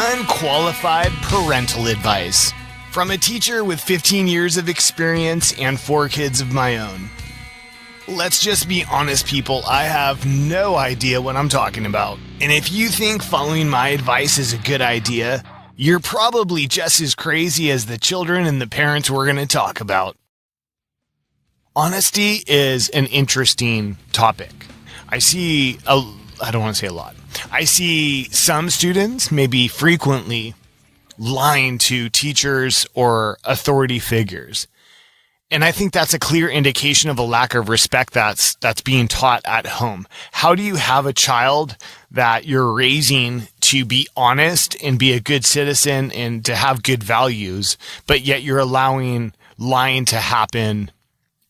Unqualified Parental Advice from a teacher with 15 years of experience and 4 kids of my own. Let's just be honest, people. I have no idea what I'm talking about. And if you think following my advice is a good idea, you're probably just as crazy as the children and the parents we're going to talk about. Honesty is an interesting topic. I don't want to say a lot. I see some students, maybe frequently, lying to teachers or authority figures. And I think that's a clear indication of a lack of respect that's being taught at home. How do you have a child that you're raising to be honest and be a good citizen and to have good values, but yet you're allowing lying to happen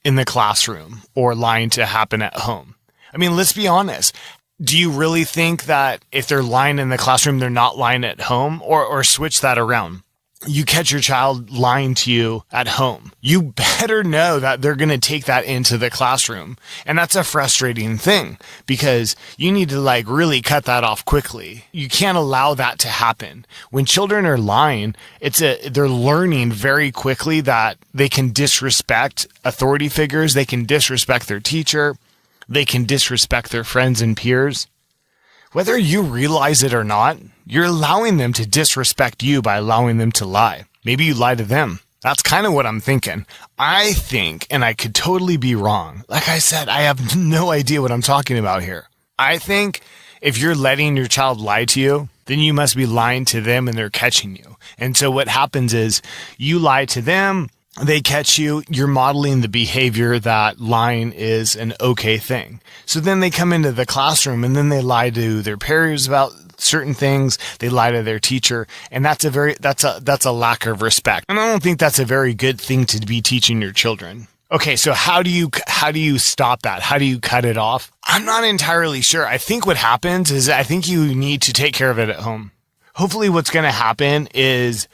in the classroom or lying to happen at home? I mean, let's be honest. Do you really think that if they're lying in the classroom, they're not lying at home? Or switch that around. You catch your child lying to you at home. You better know that they're going to take that into the classroom. And that's a frustrating thing because you need to really cut that off quickly. You can't allow that to happen. When children are lying, they're learning very quickly that they can disrespect authority figures. They can disrespect their teacher. They can disrespect their friends and peers. Whether you realize it or not, you're allowing them to disrespect you by allowing them to lie. Maybe you lie to them. That's kind of what I'm thinking. I think, and I could totally be wrong. Like I said, I have no idea what I'm talking about here. I think if you're letting your child lie to you, then you must be lying to them and they're catching you. And so what happens is you lie to them, they catch you, you're modeling the behavior that lying is an okay thing. So then they come into the classroom and then they lie to their peers about certain things. They lie to their teacher. And that's a lack of respect. And I don't think that's a very good thing to be teaching your children. Okay, so how do you stop that? How do you cut it off? I'm not entirely sure. I think what happens is I think you need to take care of it at home. Hopefully what's going to happen is,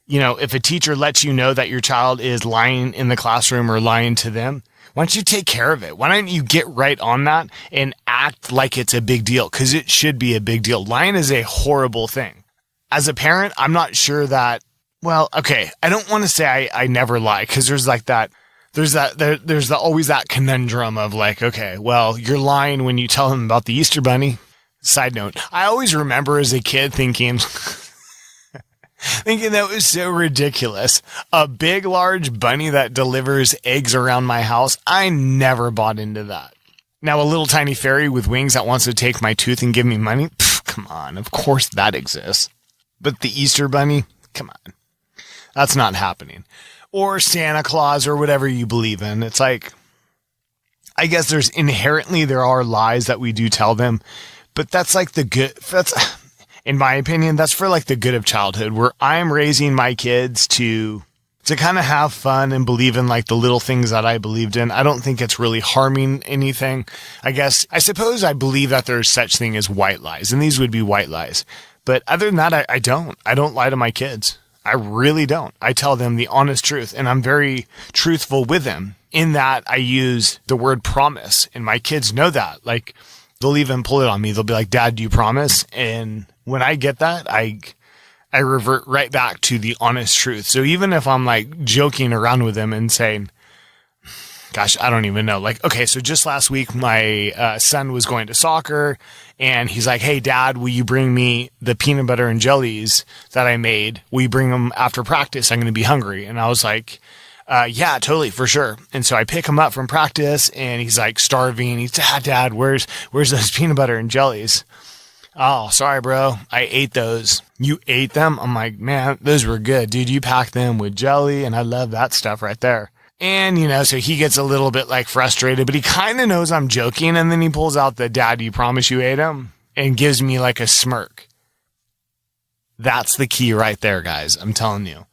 if a teacher lets you know that your child is lying in the classroom or lying to them, why don't you take care of it? Why don't you get right on that and act like it's a big deal? Because it should be a big deal. Lying is a horrible thing. As a parent, I'm not sure that, I don't want to say I never lie because there's always that conundrum of you're lying when you tell them about the Easter Bunny. Side note, I always remember as a kid thinking that was so ridiculous. A big, large bunny that delivers eggs around my house. I never bought into that. Now, a little tiny fairy with wings that wants to take my tooth and give me money? Come on. Of course that exists. But the Easter Bunny? Come on. That's not happening. Or Santa Claus or whatever you believe in. It's I guess there are lies that we do tell them, but that's in my opinion, that's for the good of childhood, where I'm raising my kids to kind of have fun and believe in the little things that I believed in. I don't think it's really harming anything. I suppose I believe that there's such thing as white lies, and these would be white lies. But other than that, I don't lie to my kids. I really don't. I tell them the honest truth, and I'm very truthful with them in that I use the word promise, and my kids know that. They'll even pull it on me. They'll be like, "Dad, do you promise?" And when I get that, I revert right back to the honest truth. So even if I'm joking around with them and saying, gosh, I don't even know. So just last week, my son was going to soccer and he's like, "Hey Dad, will you bring me the peanut butter and jellies that I made? Will you bring them after practice? I'm going to be hungry." And I was like, yeah, totally, for sure. And so I pick him up from practice and he's starving. He's, Dad, where's those peanut butter and jellies? "Oh, sorry, bro. I ate those." "You ate them?" I'm like, "Man, those were good, dude. You packed them with jelly and I love that stuff right there." And, so he gets a little bit frustrated, but he kind of knows I'm joking. And then he pulls out the "Dad, you promise you ate them?" and gives me a smirk. That's the key right there, guys. I'm telling you.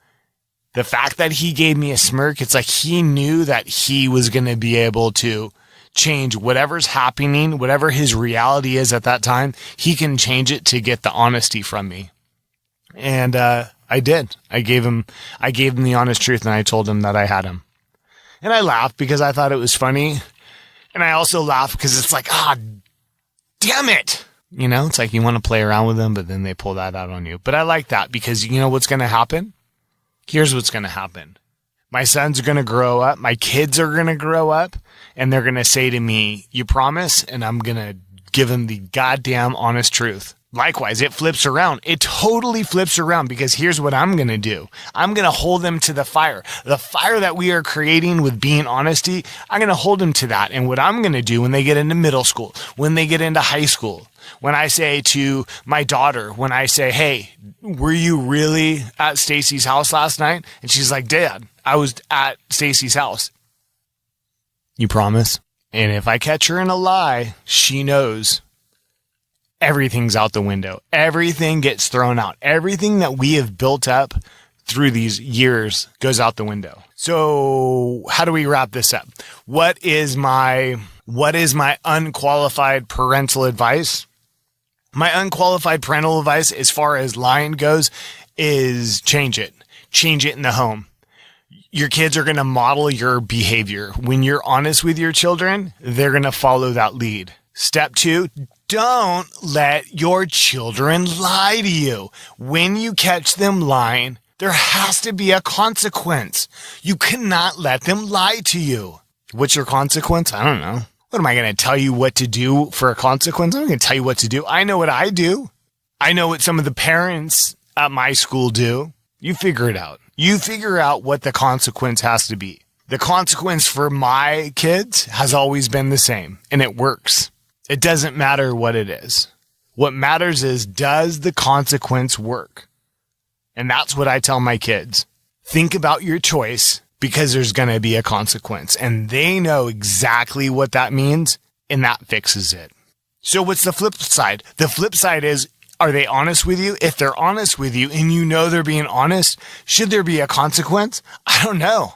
The fact that he gave me a smirk, it's he knew that he was going to be able to change whatever's happening, whatever his reality is at that time. He can change it to get the honesty from me. And I did. I gave him the honest truth, and I told him that I had him. And I laughed because I thought it was funny. And I also laughed because it's damn it. It's like you want to play around with them, but then they pull that out on you. But I like that because you know what's going to happen? Here's what's going to happen. My sons are going to grow up. My kids are going to grow up and they're going to say to me, you promise? And I'm going to give them the goddamn honest truth. Likewise, it flips around. It totally flips around because here's what I'm going to do. I'm going to hold them to the fire. The fire that we are creating with being honesty, I'm going to hold them to that. And what I'm going to do when they get into middle school, when they get into high school, when I say to my daughter, when I say, hey, were you really at Stacy's house last night? And she's like, Dad, I was at Stacy's house. You promise? And if I catch her in a lie, she knows everything's out the window. Everything gets thrown out. Everything that we have built up through these years goes out the window. So how do we wrap this up? What is my unqualified parental advice? My unqualified parental advice as far as lying goes is change it. Change it in the home. Your kids are going to model your behavior. When you're honest with your children, they're going to follow that lead. Step 2, don't let your children lie to you. When you catch them lying, there has to be a consequence. You cannot let them lie to you. What's your consequence? I don't know. What am I going to tell you what to do for a consequence? I'm not going to tell you what to do. I know what I do. I know what some of the parents at my school do. You figure it out. You figure out what the consequence has to be. The consequence for my kids has always been the same, and it works. It doesn't matter what it is. What matters is, does the consequence work? And that's what I tell my kids. Think about your choice because there's going to be a consequence. And they know exactly what that means, and that fixes it. So what's the flip side? The flip side is, are they honest with you? If they're honest with you and you know they're being honest, should there be a consequence? I don't know.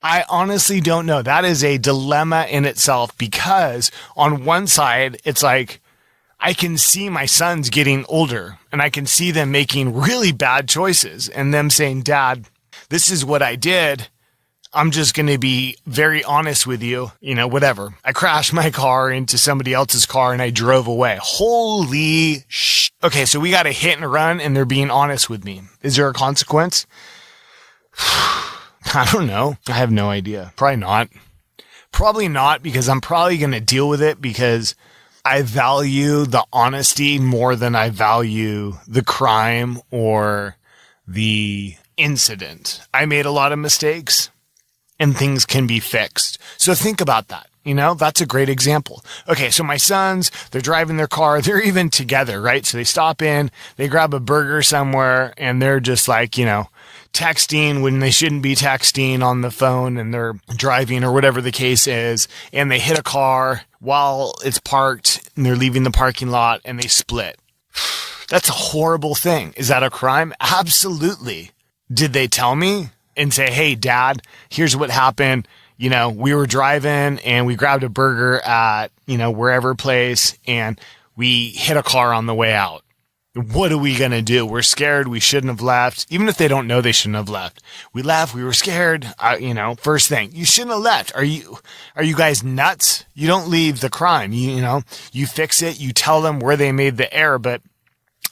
I honestly don't know. That is a dilemma in itself because on one side, it's like I can see my sons getting older and I can see them making really bad choices and them saying, Dad, this is what I did. I'm just going to be very honest with you. Whatever. I crashed my car into somebody else's car and I drove away. Holy sh! Okay, so we got a hit and run and they're being honest with me. Is there a consequence? I don't know. I have no idea. Probably not. Probably not because I'm probably going to deal with it because I value the honesty more than I value the crime or the incident. I made a lot of mistakes and things can be fixed. So think about that. That's a great example. Okay, so my sons, they're driving their car. They're even together, right? So they stop in, they grab a burger somewhere, and they're just like, texting when they shouldn't be texting on the phone, and they're driving or whatever the case is, and they hit a car while it's parked, and they're leaving the parking lot, and they split. That's a horrible thing. Is that a crime? Absolutely. Did they tell me and say, hey, Dad, here's what happened? We were driving and we grabbed a burger at, wherever place and we hit a car on the way out. What are we going to do? We're scared. We shouldn't have left. Even if they don't know they shouldn't have left. We left. We were scared. First thing, you shouldn't have left. Are you guys nuts? You don't leave the crime. You fix it. You tell them where they made the error, but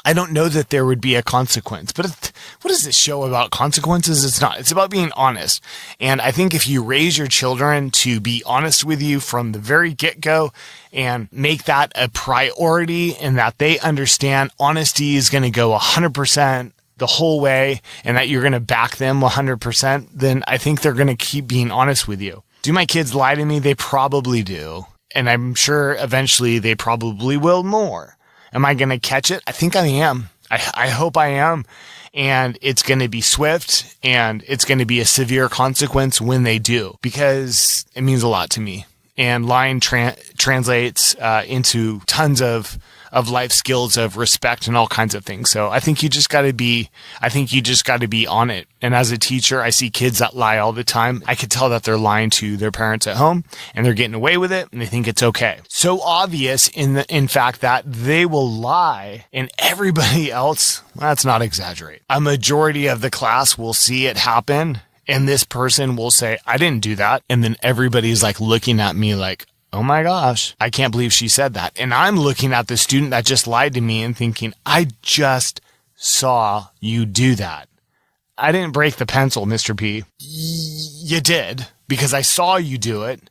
I don't know that there would be a consequence. But what is this show about consequences? It's not. It's about being honest. And I think if you raise your children to be honest with you from the very get-go and make that a priority and that they understand honesty is going to go 100% the whole way and that you're going to back them 100%, then I think they're going to keep being honest with you. Do my kids lie to me? They probably do. And I'm sure eventually they probably will more. Am I going to catch it? I think I am. I hope I am. And it's going to be swift and it's going to be a severe consequence when they do because it means a lot to me. And lying translates into tons of life skills of respect and all kinds of things. So I think you just got to be on it. And as a teacher, I see kids that lie all the time. I could tell that they're lying to their parents at home and they're getting away with it and they think it's okay. So obvious in fact that they will lie and everybody else, let's not exaggerate. A majority of the class will see it happen. And this person will say, I didn't do that. And then everybody's like looking at me like, oh my gosh, I can't believe she said that. And I'm looking at the student that just lied to me and thinking, I just saw you do that. I didn't break the pencil, Mr. P. You did, because I saw you do it.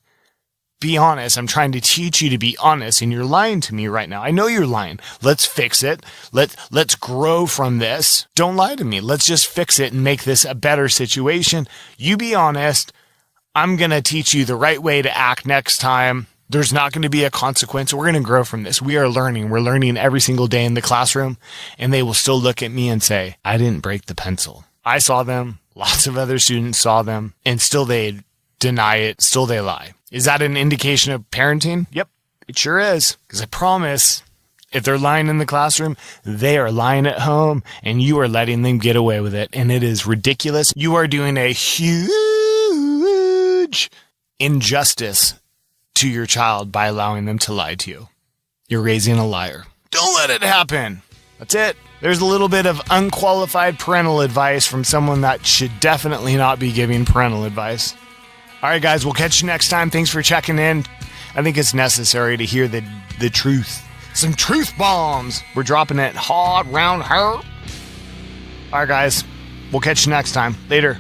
Be honest. I'm trying to teach you to be honest, and you're lying to me right now. I know you're lying. Let's fix it. Let's grow from this. Don't lie to me. Let's just fix it and make this a better situation. You be honest. I'm going to teach you the right way to act next time. There's not going to be a consequence. We're going to grow from this. We are learning. We're learning every single day in the classroom, and they will still look at me and say, I didn't break the pencil. I saw them. Lots of other students saw them, and still they deny it. Still they lie. Is that an indication of parenting? Yep, it sure is. Because I promise, if they're lying in the classroom, they are lying at home, and you are letting them get away with it. And it is ridiculous. You are doing a huge injustice to your child by allowing them to lie to you. You're raising a liar. Don't let it happen. That's it. There's a little bit of unqualified parental advice from someone that should definitely not be giving parental advice. All right, guys, we'll catch you next time. Thanks for checking in. I think it's necessary to hear the truth. Some truth bombs. We're dropping it hard round her. All right, guys, we'll catch you next time. Later.